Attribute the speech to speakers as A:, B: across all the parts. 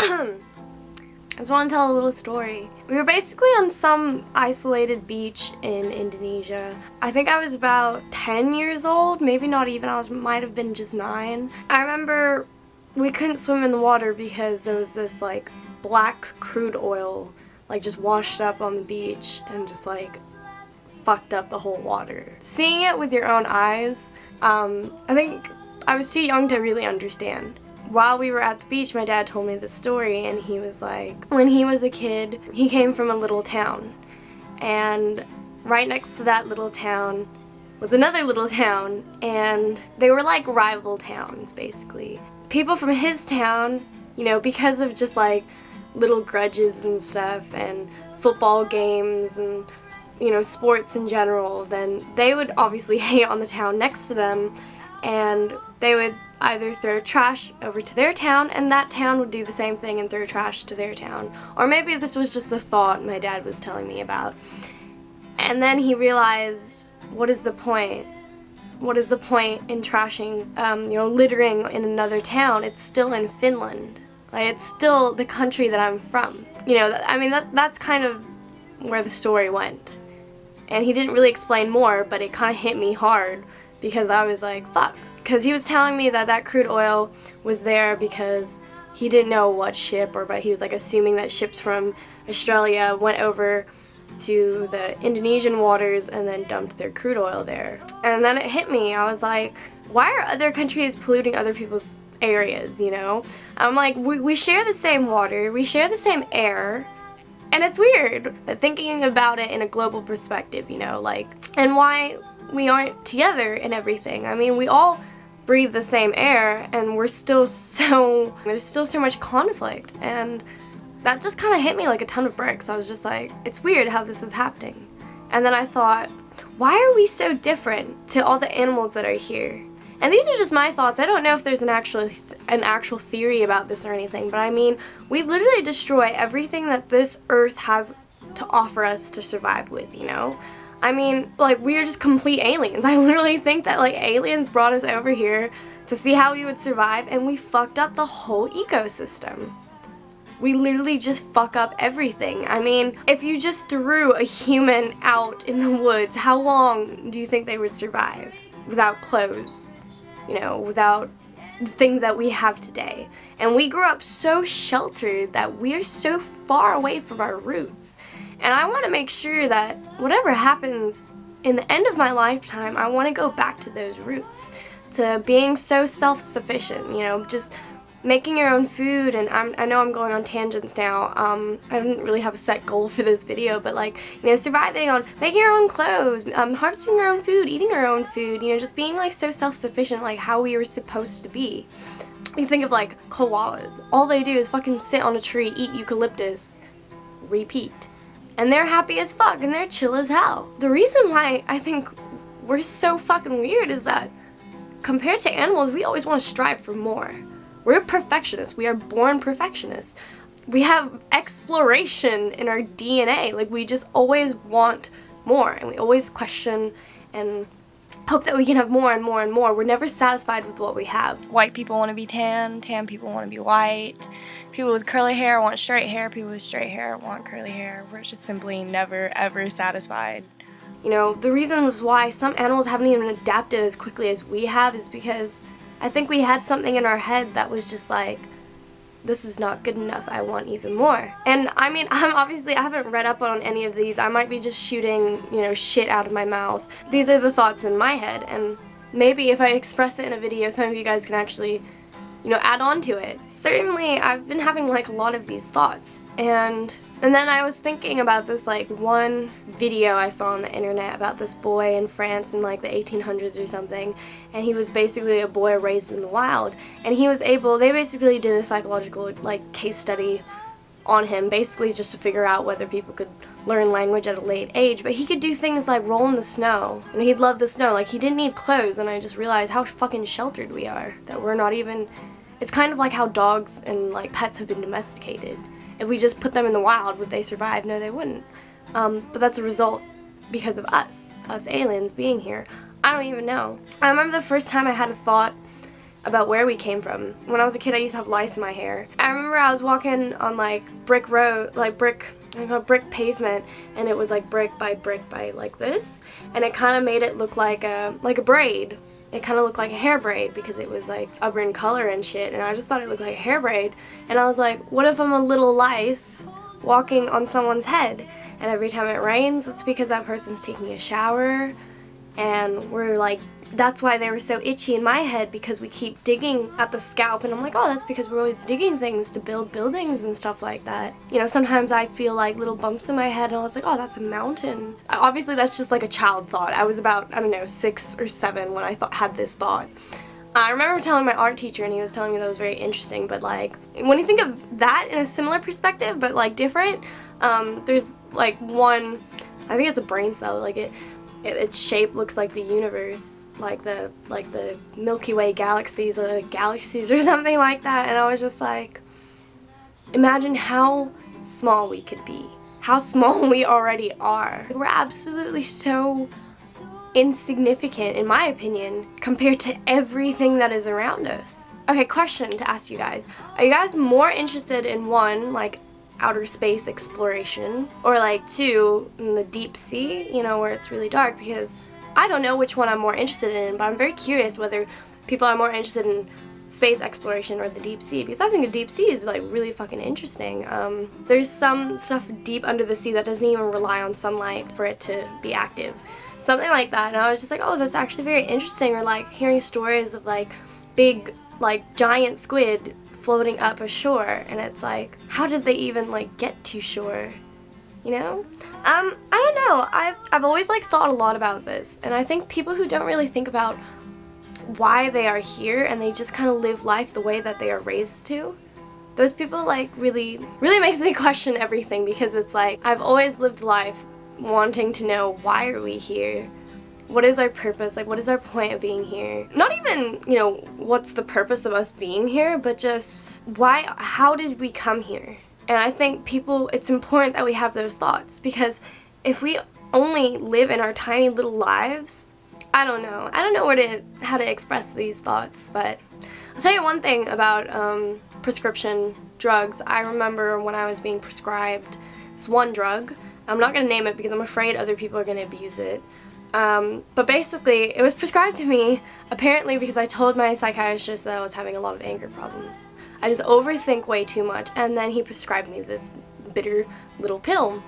A: I just want to tell a little story. We were basically on some isolated beach in Indonesia. I think I was about 10 years old, maybe not even, might have been just 9. I remember we couldn't swim in the water because there was this like black crude oil like just washed up on the beach and just like fucked up the whole water. Seeing it with your own eyes, I think I was too young to really understand. While we were at the beach, my dad told me this story, and he was like, when he was a kid, he came from a little town, and right next to that little town was another little town, and they were like rival towns, basically. People from his town, you know, because of just like little grudges and stuff, and football games, and, you know, sports in general, then they would obviously hate on the town next to them, and they would either throw trash over to their town, and that town would do the same thing and throw trash to their town. Or maybe this was just a thought my dad was telling me about. And then he realized, what is the point? What is the point in trashing, you know, littering in another town? It's still in Finland. Like, it's still the country that I'm from. You know, I mean, that's kind of where the story went. And he didn't really explain more, but it kind of hit me hard because I was like, fuck. Because he was telling me that that crude oil was there because he didn't know what ship, but he was like assuming that ships from Australia went over to the Indonesian waters and then dumped their crude oil there. And then it hit me. I was like, why are other countries polluting other people's areas, you know? I'm like, we share the same water, we share the same air, and it's weird. But thinking about it in a global perspective, you know, like, and why we aren't together in everything. I mean, we all breathe the same air, and there's still so much conflict, and that just kind of hit me like a ton of bricks. I was just like, it's weird how this is happening. And then I thought, why are we so different to all the animals that are here? And these are just my thoughts. I don't know if there's an actual theory about this or anything, but I mean, we literally destroy everything that this earth has to offer us to survive with, you know? I mean, like, we are just complete aliens. I literally think that, like, aliens brought us over here to see how we would survive, and we fucked up the whole ecosystem. We literally just fuck up everything. I mean, if you just threw a human out in the woods, how long do you think they would survive without clothes? You know, without the things that we have today. And we grew up so sheltered that we are so far away from our roots. And I want to make sure that whatever happens in the end of my lifetime, I want to go back to those roots, to being so self-sufficient, you know, just making your own food. And I know I'm going on tangents now. I didn't really have a set goal for this video, but like, you know, surviving on making your own clothes, harvesting your own food, eating your own food, you know, just being like so self-sufficient, like how we were supposed to be. You think of like koalas. All they do is fucking sit on a tree, eat eucalyptus, repeat. And they're happy as fuck, and they're chill as hell. The reason why I think we're so fucking weird is that compared to animals, we always want to strive for more. We're perfectionists. We are born perfectionists. We have exploration in our DNA. Like, we just always want more, and we always question and hope that we can have more and more and more. We're never satisfied with what we have. White people want to be tan, tan people want to be white. People with curly hair want straight hair, people with straight hair want curly hair. We're just simply never, ever satisfied. You know, the reasons why some animals haven't even adapted as quickly as we have is because I think we had something in our head that was just like, this is not good enough, I want even more. And I mean, I haven't read up on any of these. I might be just shooting, you know, shit out of my mouth. These are the thoughts in my head, and maybe if I express it in a video, some of you guys can actually, you know, add on to it. Certainly, I've been having like a lot of these thoughts, and then I was thinking about this like one video I saw on the internet about this boy in France in like the 1800s or something, and he was basically a boy raised in the wild, and they basically did a psychological like case study on him, basically just to figure out whether people could learn language at a late age, but he could do things like roll in the snow, and he'd love the snow, like he didn't need clothes, and I just realized how fucking sheltered we are, that we're not even. It's kind of like how dogs and like pets have been domesticated. If we just put them in the wild, would they survive? No, they wouldn't. But that's a result because of us aliens being here. I don't even know. I remember the first time I had a thought about where we came from. When I was a kid, I used to have lice in my hair. I remember I was walking on like brick road, like brick pavement, and it was like brick by like this, and it kind of made it look like a braid. It kind of looked like a hair braid because it was like auburn color and shit, and I just thought it looked like a hair braid. And I was like, what if I'm a little lice walking on someone's head? And every time it rains, it's because that person's taking a shower, and we're like, that's why they were so itchy in my head, because we keep digging at the scalp. And I'm like, oh, that's because we're always digging things to build buildings and stuff like that. You know, sometimes I feel like little bumps in my head, and I was like, oh, that's a mountain. Obviously, that's just like a child thought. I was about, I don't know, 6 or 7 when I had this thought. I remember telling my art teacher, and he was telling me that was very interesting, but like, when you think of that in a similar perspective, but like different, there's like one, I think it's a brain cell, like its shape looks like the universe, like the Milky Way galaxies or something like that. And I was just like, imagine how small we could be, how small we already are. We're absolutely so insignificant, in my opinion, compared to everything that is around us. Okay, question to ask you guys. Are you guys more interested in, 1, like outer space exploration, or like 2, in the deep sea, you know, where it's really dark? Because I don't know which one I'm more interested in, but I'm very curious whether people are more interested in space exploration or the deep sea, because I think the deep sea is like really fucking interesting. There's some stuff deep under the sea that doesn't even rely on sunlight for it to be active. Something like that, and I was just like, oh, that's actually very interesting. Or like hearing stories of like big, like giant squid floating up ashore, and it's like, how did they even like get to shore? You know? I don't know. I've always like thought a lot about this, and I think people who don't really think about why they are here and they just kind of live life the way that they are raised to, those people like really makes me question everything, because it's like, I've always lived life wanting to know, why are we here? What is our purpose? Like, what is our point of being here? Not even, you know, what's the purpose of us being here, but just how did we come here? And I think it's important that we have those thoughts, because if we only live in our tiny little lives, I don't know how to express these thoughts. But I'll tell you one thing about prescription drugs. I remember when I was being prescribed this one drug. I'm not going to name it because I'm afraid other people are going to abuse it. But basically, it was prescribed to me, apparently because I told my psychiatrist that I was having a lot of anger problems. I just overthink way too much, and then he prescribed me this bitter little pill.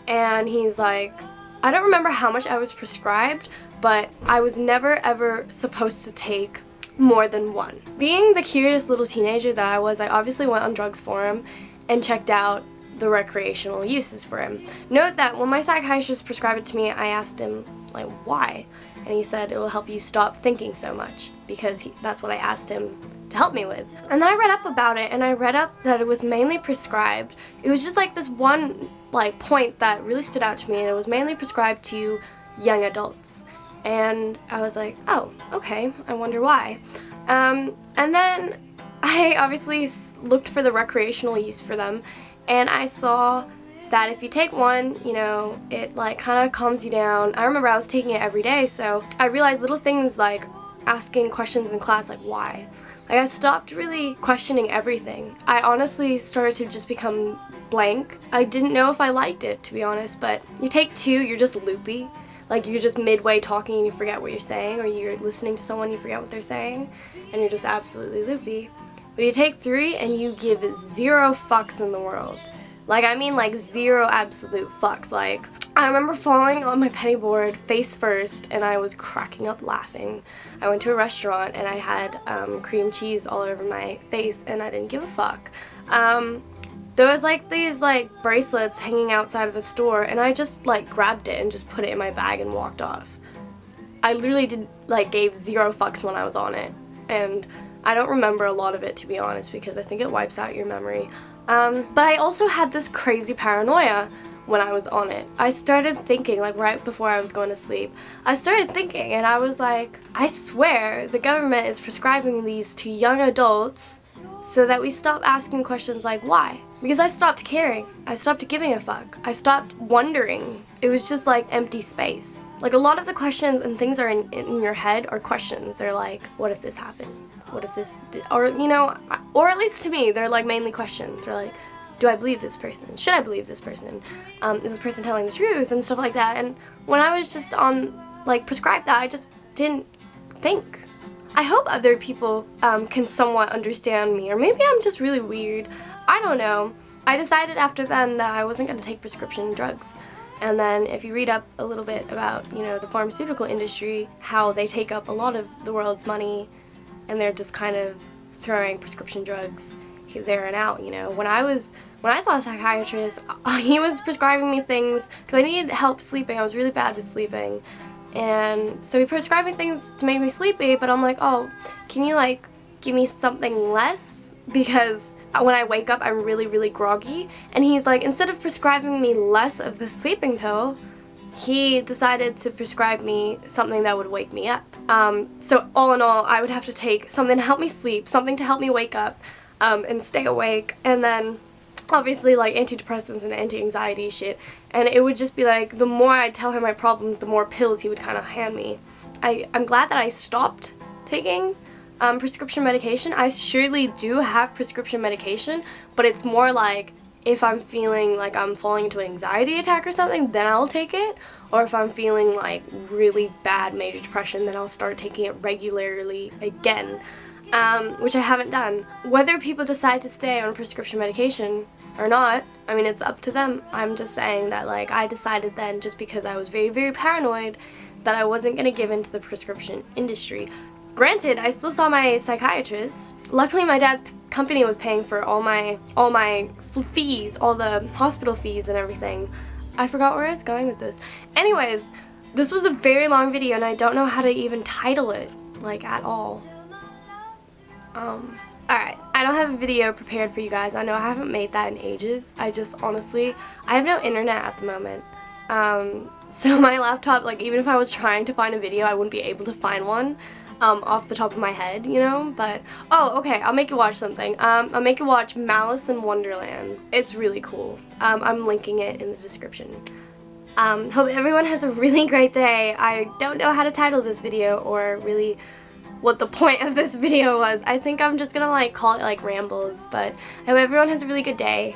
A: And he's like, I don't remember how much I was prescribed, but I was never ever supposed to take more than 1. Being the curious little teenager that I was, I obviously went on drugs for him and checked out the recreational uses for him. Note that when my psychiatrist prescribed it to me, I asked him, like, why? And he said it will help you stop thinking so much, because that's what I asked him to help me with. And then I read up about it, and I read up that it was mainly prescribed. It was just like this one like point that really stood out to me, and it was mainly prescribed to young adults. And I was like, oh, okay, I wonder why. And then I obviously looked for the recreational use for them, and I saw that if you take one, you know, it like kind of calms you down. I remember I was taking it every day, so I realized little things like asking questions in class, like why? Like, I stopped really questioning everything. I honestly started to just become blank. I didn't know if I liked it, to be honest, but you take 2, you're just loopy. Like, you're just midway talking and you forget what you're saying, or you're listening to someone, you forget what they're saying, and you're just absolutely loopy. But you take 3 and you give 0 fucks in the world. Like, I mean, like, 0 absolute fucks. Like, I remember falling on my penny board face first, and I was cracking up laughing. I went to a restaurant, and I had cream cheese all over my face, and I didn't give a fuck. There was, like, these, like, bracelets hanging outside of a store, and I just, like, grabbed it and just put it in my bag and walked off. I literally gave 0 fucks when I was on it, and I don't remember a lot of it, to be honest, because I think it wipes out your memory. But I also had this crazy paranoia when I was on it. I started thinking, like right before I was going to sleep, I started thinking and I was like, I swear the government is prescribing these to young adults so that we stop asking questions like why? Because I stopped caring. I stopped giving a fuck. I stopped wondering. It was just like empty space. Like a lot of the questions and things are in your head are questions. They're like, what if this happens? What if this, or you know, or at least to me, they're like mainly questions. They're like, do I believe this person? Should I believe this person? Is this person telling the truth and stuff like that? And when I was just on, like, prescribed that, I just didn't think. I hope other people can somewhat understand me, or maybe I'm just really weird. I don't know. I decided after then that I wasn't going to take prescription drugs. And then if you read up a little bit about, you know, the pharmaceutical industry, how they take up a lot of the world's money, and they're just kind of throwing prescription drugs there and out, you know. When I saw a psychiatrist, he was prescribing me things because I needed help sleeping. I was really bad with sleeping, and so he prescribed me things to make me sleepy, but I'm like, oh, can you like give me something less, because when I wake up I'm really, really groggy. And he's like, instead of prescribing me less of the sleeping pill, he decided to prescribe me something that would wake me up. So all in all, I would have to take something to help me sleep, something to help me wake up and stay awake, and then obviously like antidepressants and anti-anxiety shit. And it would just be like, the more I'd tell him my problems, the more pills he would kind of hand me. I'm glad that I stopped taking prescription medication. I surely do have prescription medication, but it's more like if I'm feeling like I'm falling into an anxiety attack or something, then I'll take it. Or if I'm feeling like really bad major depression, then I'll start taking it regularly again. Which I haven't done. Whether people decide to stay on prescription medication or not, I mean, it's up to them. I'm just saying that, like, I decided then, just because I was very, very paranoid, that I wasn't going to give in to the prescription industry. Granted, I still saw my psychiatrist. Luckily, my dad's company was paying for all my fees, all the hospital fees and everything. I forgot where I was going with this. Anyways, this was a very long video, and I don't know how to even title it, like, at all. Alright, I don't have a video prepared for you guys. I know I haven't made that in ages. I just, honestly, I have no internet at the moment. So my laptop, like, even if I was trying to find a video, I wouldn't be able to find one, off the top of my head, you know, but, oh, okay, I'll make you watch something. I'll make you watch Malice in Wonderland. It's really cool. I'm linking it in the description. Hope everyone has a really great day. I don't know how to title this video, or really what the point of this video was. I think I'm just gonna like call it like rambles, but I hope everyone has a really good day.